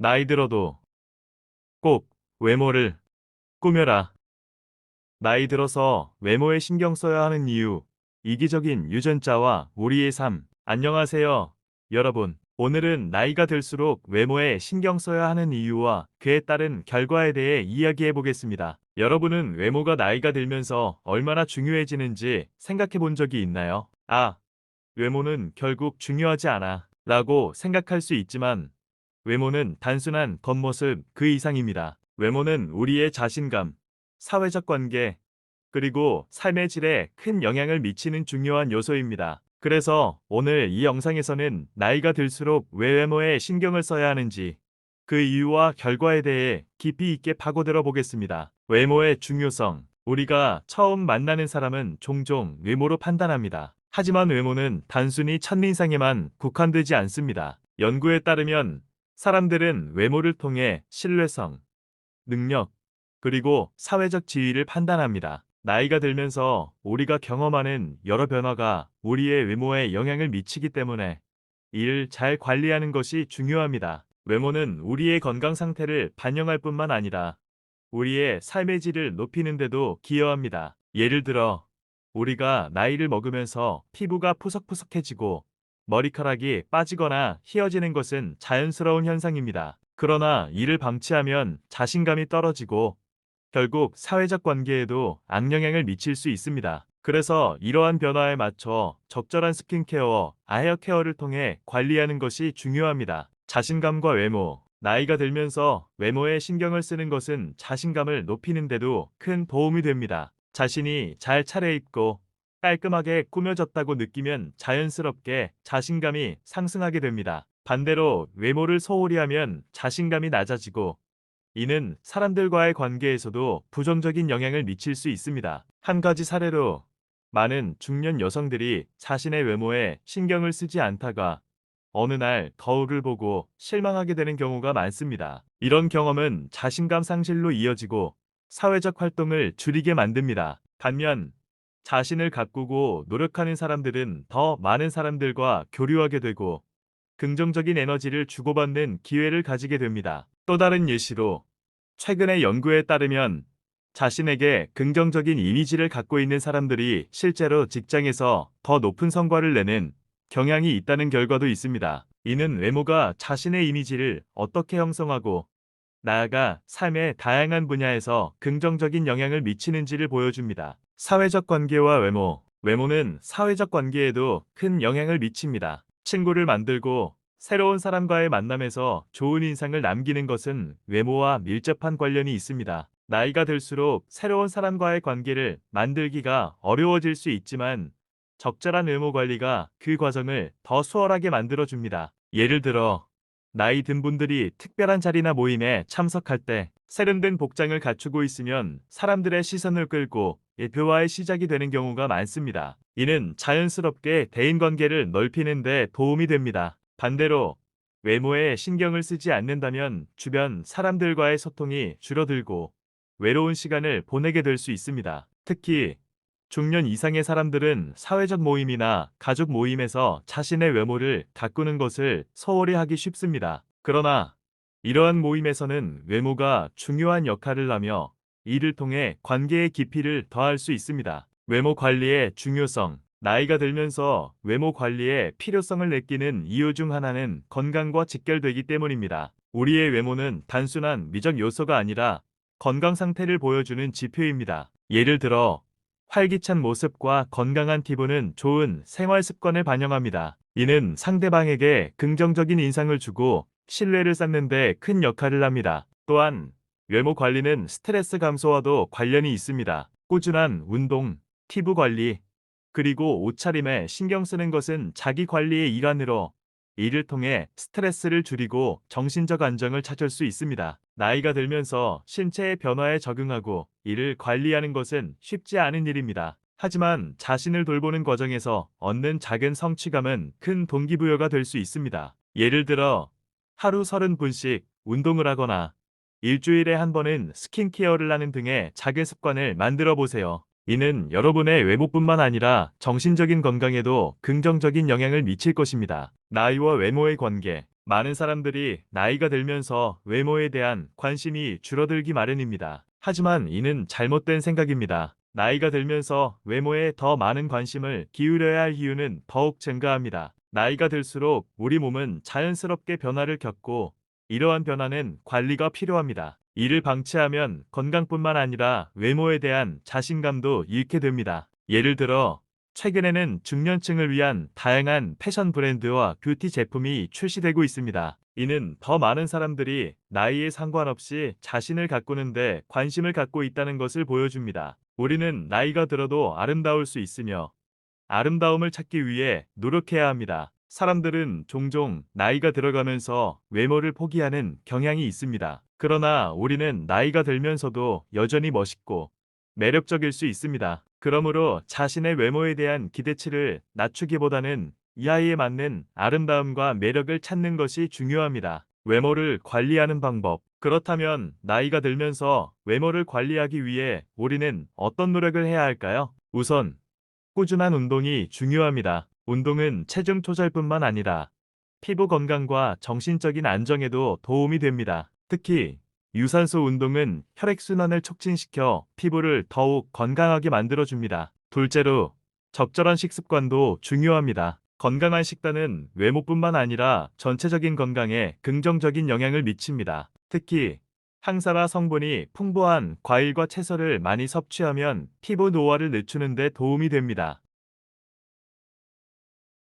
나이 들어도 꼭 외모를 꾸며라. 나이 들어서 외모에 신경 써야 하는 이유. 이기적인 유전자와 우리의 삶. 안녕하세요, 여러분. 오늘은 나이가 들수록 외모에 신경 써야 하는 이유와 그에 따른 결과에 대해 이야기해 보겠습니다. 여러분은 외모가 나이가 들면서 얼마나 중요해지는지 생각해 본 적이 있나요? 외모는 결국 중요하지 않아 라고 생각할 수 있지만 외모는 단순한 겉모습 그 이상입니다. 외모는 우리의 자신감, 사회적 관계, 그리고 삶의 질에 큰 영향을 미치는 중요한 요소입니다. 그래서 오늘 이 영상에서는 나이가 들수록 왜 외모에 신경을 써야 하는지, 그 이유와 결과에 대해 깊이 있게 파고들어 보겠습니다. 외모의 중요성. 우리가 처음 만나는 사람은 종종 외모로 판단합니다. 하지만 외모는 단순히 첫인상에만 국한되지 않습니다. 연구에 따르면 사람들은 외모를 통해 신뢰성, 능력, 그리고 사회적 지위를 판단합니다. 나이가 들면서 우리가 경험하는 여러 변화가 우리의 외모에 영향을 미치기 때문에 이를 잘 관리하는 것이 중요합니다. 외모는 우리의 건강 상태를 반영할 뿐만 아니라 우리의 삶의 질을 높이는 데도 기여합니다. 예를 들어, 우리가 나이를 먹으면서 피부가 푸석푸석해지고 머리카락이 빠지거나 휘어지는 것은 자연스러운 현상입니다. 그러나 이를 방치하면 자신감이 떨어지고 결국 사회적 관계에도 악영향을 미칠 수 있습니다. 그래서 이러한 변화에 맞춰 적절한 스킨케어, 아헤어 케어를 통해 관리하는 것이 중요합니다. 자신감과 외모. 나이가 들면서 외모에 신경을 쓰는 것은 자신감을 높이는 데도 큰 도움이 됩니다. 자신이 잘 차려입고 깔끔하게 꾸며졌다고 느끼면 자연스럽게 자신감이 상승하게 됩니다. 반대로 외모를 소홀히 하면 자신감이 낮아지고 이는 사람들과의 관계에서도 부정적인 영향을 미칠 수 있습니다. 한 가지 사례로 많은 중년 여성들이 자신의 외모에 신경을 쓰지 않다가 어느 날 거울을 보고 실망하게 되는 경우가 많습니다. 이런 경험은 자신감 상실로 이어지고 사회적 활동을 줄이게 만듭니다. 반면 자신을 가꾸고 노력하는 사람들은 더 많은 사람들과 교류하게 되고 긍정적인 에너지를 주고받는 기회를 가지게 됩니다. 또 다른 예시로 최근의 연구에 따르면 자신에게 긍정적인 이미지를 갖고 있는 사람들이 실제로 직장에서 더 높은 성과를 내는 경향이 있다는 결과도 있습니다. 이는 외모가 자신의 이미지를 어떻게 형성하고 나아가 삶의 다양한 분야에서 긍정적인 영향을 미치는지를 보여줍니다. 사회적 관계와 외모. 외모는 사회적 관계에도 큰 영향을 미칩니다. 친구를 만들고 새로운 사람과의 만남에서 좋은 인상을 남기는 것은 외모와 밀접한 관련이 있습니다. 나이가 들수록 새로운 사람과의 관계를 만들기가 어려워질 수 있지만 적절한 외모 관리가 그 과정을 더 수월하게 만들어줍니다. 예를 들어 나이 든 분들이 특별한 자리나 모임에 참석할 때 세련된 복장을 갖추고 있으면 사람들의 시선을 끌고 대화의 시작이 되는 경우가 많습니다. 이는 자연스럽게 대인관계를 넓히는 데 도움이 됩니다. 반대로 외모에 신경을 쓰지 않는다면 주변 사람들과의 소통이 줄어들고 외로운 시간을 보내게 될 수 있습니다. 특히 중년 이상의 사람들은 사회적 모임이나 가족 모임에서 자신의 외모를 가꾸는 것을 소홀히 하기 쉽습니다. 그러나 이러한 모임에서는 외모가 중요한 역할을 하며 이를 통해 관계의 깊이를 더할 수 있습니다. 외모 관리의 중요성. 나이가 들면서 외모 관리의 필요성을 느끼는 이유 중 하나는 건강과 직결되기 때문입니다. 우리의 외모는 단순한 미적 요소가 아니라 건강 상태를 보여주는 지표입니다. 예를 들어 활기찬 모습과 건강한 피부는 좋은 생활 습관을 반영합니다. 이는 상대방에게 긍정적인 인상을 주고 신뢰를 쌓는 데 큰 역할을 합니다. 또한 외모 관리는 스트레스 감소와도 관련이 있습니다. 꾸준한 운동, 피부 관리, 그리고 옷차림에 신경 쓰는 것은 자기 관리의 일환으로 이를 통해 스트레스를 줄이고 정신적 안정을 찾을 수 있습니다. 나이가 들면서 신체의 변화에 적응하고 이를 관리하는 것은 쉽지 않은 일입니다. 하지만 자신을 돌보는 과정에서 얻는 작은 성취감은 큰 동기부여가 될 수 있습니다. 예를 들어 하루 30분씩 운동을 하거나 일주일에 한 번은 스킨케어를 하는 등의 작은 습관을 만들어 보세요. 이는 여러분의 외모뿐만 아니라 정신적인 건강에도 긍정적인 영향을 미칠 것입니다. 나이와 외모의 관계. 많은 사람들이 나이가 들면서 외모에 대한 관심이 줄어들기 마련입니다. 하지만 이는 잘못된 생각입니다. 나이가 들면서 외모에 더 많은 관심을 기울여야 할 이유는 더욱 증가합니다. 나이가 들수록 우리 몸은 자연스럽게 변화를 겪고 이러한 변화는 관리가 필요합니다. 이를 방치하면 건강뿐만 아니라 외모에 대한 자신감도 잃게 됩니다. 예를 들어 최근에는 중년층을 위한 다양한 패션 브랜드와 뷰티 제품이 출시되고 있습니다. 이는 더 많은 사람들이 나이에 상관없이 자신을 가꾸는데 관심을 갖고 있다는 것을 보여줍니다. 우리는 나이가 들어도 아름다울 수 있으며 아름다움을 찾기 위해 노력해야 합니다. 사람들은 종종 나이가 들어가면서 외모를 포기하는 경향이 있습니다. 그러나 우리는 나이가 들면서도 여전히 멋있고 매력적일 수 있습니다. 그러므로 자신의 외모에 대한 기대치를 낮추기보다는 이 아이에 맞는 아름다움과 매력을 찾는 것이 중요합니다. 외모를 관리하는 방법. 그렇다면 나이가 들면서 외모를 관리하기 위해 우리는 어떤 노력을 해야 할까요? 우선 꾸준한 운동이 중요합니다. 운동은 체중 조절뿐만 아니라 피부 건강과 정신적인 안정에도 도움이 됩니다. 특히 유산소 운동은 혈액순환을 촉진시켜 피부를 더욱 건강하게 만들어줍니다. 둘째로 적절한 식습관도 중요합니다. 건강한 식단은 외모뿐만 아니라 전체적인 건강에 긍정적인 영향을 미칩니다. 특히 항산화 성분이 풍부한 과일과 채소를 많이 섭취하면 피부 노화를 늦추는 데 도움이 됩니다.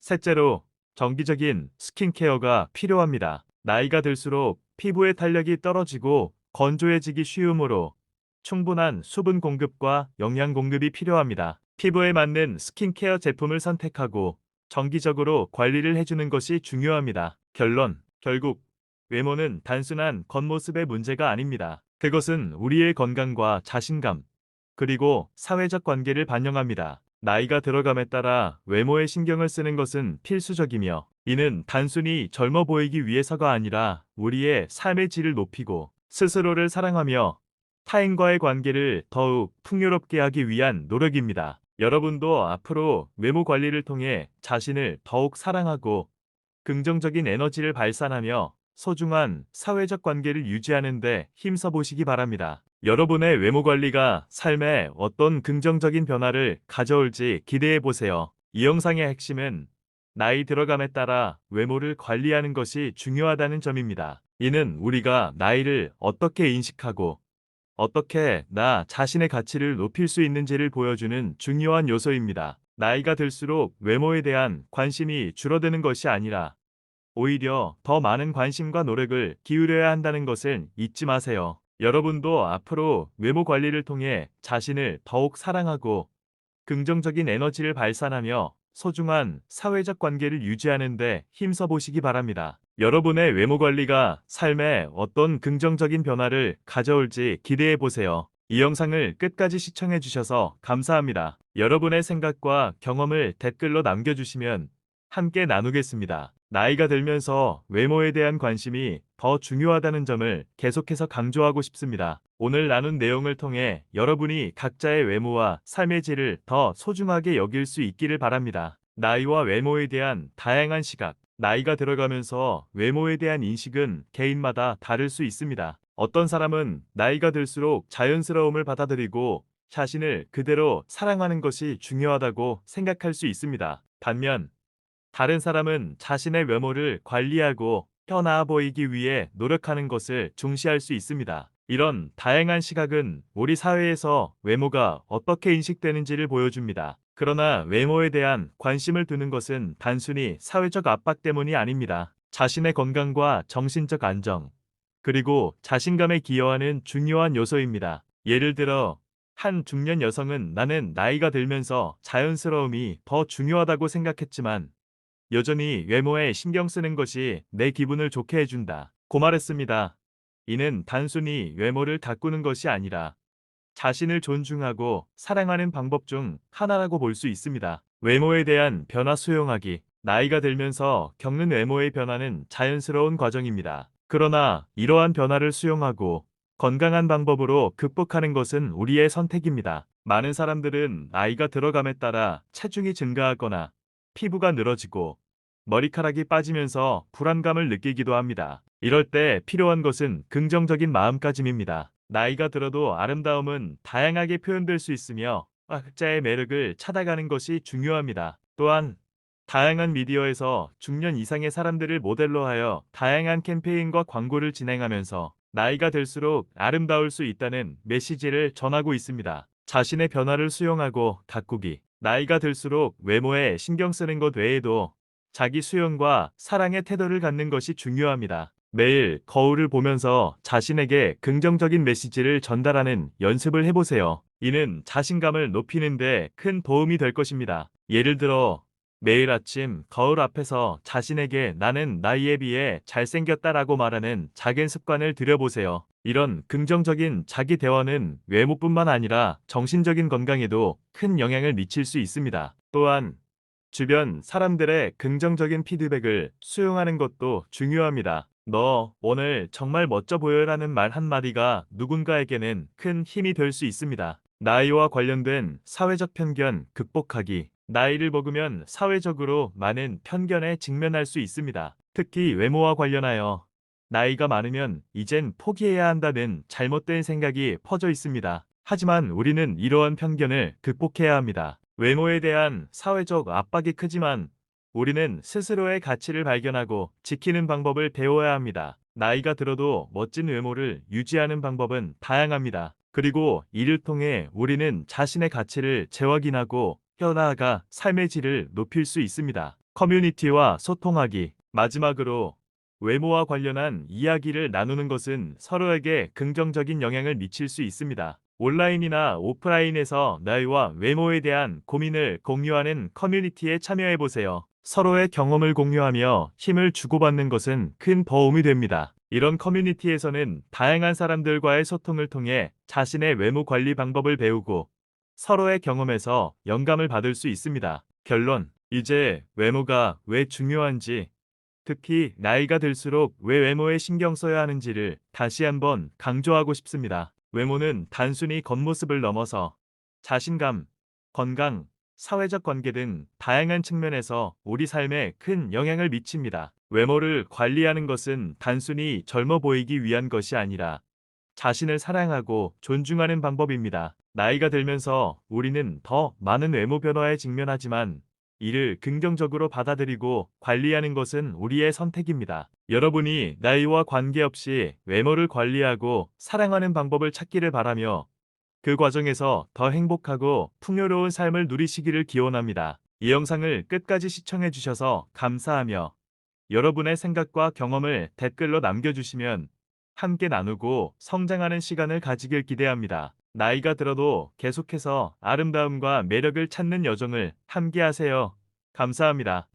셋째로 정기적인 스킨케어가 필요합니다. 나이가 들수록 피부의 탄력이 떨어지고 건조해지기 쉬우므로 충분한 수분 공급과 영양 공급이 필요합니다. 피부에 맞는 스킨케어 제품을 선택하고 정기적으로 관리를 해주는 것이 중요합니다. 결론, 결국 외모는 단순한 겉모습의 문제가 아닙니다. 그것은 우리의 건강과 자신감, 그리고 사회적 관계를 반영합니다. 나이가 들어감에 따라 외모에 신경을 쓰는 것은 필수적이며, 이는 단순히 젊어 보이기 위해서가 아니라 우리의 삶의 질을 높이고 스스로를 사랑하며 타인과의 관계를 더욱 풍요롭게 하기 위한 노력입니다. 여러분도 앞으로 외모 관리를 통해 자신을 더욱 사랑하고 긍정적인 에너지를 발산하며 소중한 사회적 관계를 유지하는 데 힘써 보시기 바랍니다. 여러분의 외모 관리가 삶에 어떤 긍정적인 변화를 가져올지 기대해 보세요. 이 영상의 핵심은 나이 들어감에 따라 외모를 관리하는 것이 중요하다는 점입니다. 이는 우리가 나이를 어떻게 인식하고 어떻게 나 자신의 가치를 높일 수 있는지를 보여주는 중요한 요소입니다. 나이가 들수록 외모에 대한 관심이 줄어드는 것이 아니라 오히려 더 많은 관심과 노력을 기울여야 한다는 것을 잊지 마세요. 여러분도 앞으로 외모 관리를 통해 자신을 더욱 사랑하고 긍정적인 에너지를 발산하며 소중한 사회적 관계를 유지하는 데 힘써 보시기 바랍니다. 여러분의 외모 관리가 삶에 어떤 긍정적인 변화를 가져올지 기대해 보세요. 이 영상을 끝까지 시청해 주셔서 감사합니다. 여러분의 생각과 경험을 댓글로 남겨주시면 함께 나누겠습니다. 나이가 들면서 외모에 대한 관심이 더 중요하다는 점을 계속해서 강조하고 싶습니다. 오늘 나눈 내용을 통해 여러분이 각자의 외모와 삶의 질을 더 소중하게 여길 수 있기를 바랍니다. 나이와 외모에 대한 다양한 시각, 나이가 들어가면서 외모에 대한 인식은 개인마다 다를 수 있습니다. 어떤 사람은 나이가 들수록 자연스러움을 받아들이고 자신을 그대로 사랑하는 것이 중요하다고 생각할 수 있습니다. 반면 다른 사람은 자신의 외모를 관리하고 편나아 보이기 위해 노력하는 것을 중시할 수 있습니다. 이런 다양한 시각은 우리 사회에서 외모가 어떻게 인식되는지를 보여줍니다. 그러나 외모에 대한 관심을 두는 것은 단순히 사회적 압박 때문이 아닙니다. 자신의 건강과 정신적 안정, 그리고 자신감에 기여하는 중요한 요소입니다. 예를 들어 한 중년 여성은 나는 나이가 들면서 자연스러움이 더 중요하다고 생각했지만 여전히 외모에 신경 쓰는 것이 내 기분을 좋게 해준다 고 말했습니다. 이는 단순히 외모를 가꾸는 것이 아니라 자신을 존중하고 사랑하는 방법 중 하나라고 볼 수 있습니다. 외모에 대한 변화 수용하기. 나이가 들면서 겪는 외모의 변화는 자연스러운 과정입니다. 그러나 이러한 변화를 수용하고 건강한 방법으로 극복하는 것은 우리의 선택입니다. 많은 사람들은 나이가 들어감에 따라 체중이 증가하거나 피부가 늘어지고 머리카락이 빠지면서 불안감을 느끼기도 합니다. 이럴 때 필요한 것은 긍정적인 마음가짐입니다. 나이가 들어도 아름다움은 다양하게 표현될 수 있으며 각자의 매력을 찾아가는 것이 중요합니다. 또한 다양한 미디어에서 중년 이상의 사람들을 모델로 하여 다양한 캠페인과 광고를 진행하면서 나이가 들수록 아름다울 수 있다는 메시지를 전하고 있습니다. 자신의 변화를 수용하고 가꾸기. 나이가 들수록 외모에 신경 쓰는 것 외에도 자기 수용과 사랑의 태도를 갖는 것이 중요합니다. 매일 거울을 보면서 자신에게 긍정적인 메시지를 전달하는 연습을 해보세요. 이는 자신감을 높이는 데 큰 도움이 될 것입니다. 예를 들어 매일 아침 거울 앞에서 자신에게 나는 나이에 비해 잘생겼다라고 말하는 작은 습관을 들여보세요. 이런 긍정적인 자기 대화는 외모뿐만 아니라 정신적인 건강에도 큰 영향을 미칠 수 있습니다. 또한 주변 사람들의 긍정적인 피드백을 수용하는 것도 중요합니다. 너 오늘 정말 멋져 보여라는 말 한마디가 누군가에게는 큰 힘이 될 수 있습니다. 나이와 관련된 사회적 편견 극복하기. 나이를 먹으면 사회적으로 많은 편견에 직면할 수 있습니다. 특히 외모와 관련하여 나이가 많으면 이젠 포기해야 한다는 잘못된 생각이 퍼져 있습니다. 하지만 우리는 이러한 편견을 극복해야 합니다. 외모에 대한 사회적 압박이 크지만 우리는 스스로의 가치를 발견하고 지키는 방법을 배워야 합니다. 나이가 들어도 멋진 외모를 유지하는 방법은 다양합니다. 그리고 이를 통해 우리는 자신의 가치를 재확인하고 펴나아가 삶의 질을 높일 수 있습니다. 커뮤니티와 소통하기. 마지막으로 외모와 관련한 이야기를 나누는 것은 서로에게 긍정적인 영향을 미칠 수 있습니다. 온라인이나 오프라인에서 나이와 외모에 대한 고민을 공유하는 커뮤니티에 참여해보세요. 서로의 경험을 공유하며 힘을 주고받는 것은 큰 도움이 됩니다. 이런 커뮤니티에서는 다양한 사람들과의 소통을 통해 자신의 외모 관리 방법을 배우고 서로의 경험에서 영감을 받을 수 있습니다. 결론. 이제 외모가 왜 중요한지, 특히 나이가 들수록 왜 외모에 신경 써야 하는지를 다시 한번 강조하고 싶습니다. 외모는 단순히 겉모습을 넘어서 자신감, 건강, 사회적 관계 등 다양한 측면에서 우리 삶에 큰 영향을 미칩니다. 외모를 관리하는 것은 단순히 젊어 보이기 위한 것이 아니라 자신을 사랑하고 존중하는 방법입니다. 나이가 들면서 우리는 더 많은 외모 변화에 직면하지만 이를 긍정적으로 받아들이고 관리하는 것은 우리의 선택입니다. 여러분이 나이와 관계없이 외모를 관리하고 사랑하는 방법을 찾기를 바라며 그 과정에서 더 행복하고 풍요로운 삶을 누리시기를 기원합니다. 이 영상을 끝까지 시청해 주셔서 감사하며 여러분의 생각과 경험을 댓글로 남겨주시면 함께 나누고 성장하는 시간을 가지길 기대합니다. 나이가 들어도 계속해서 아름다움과 매력을 찾는 여정을 함께 하세요. 감사합니다.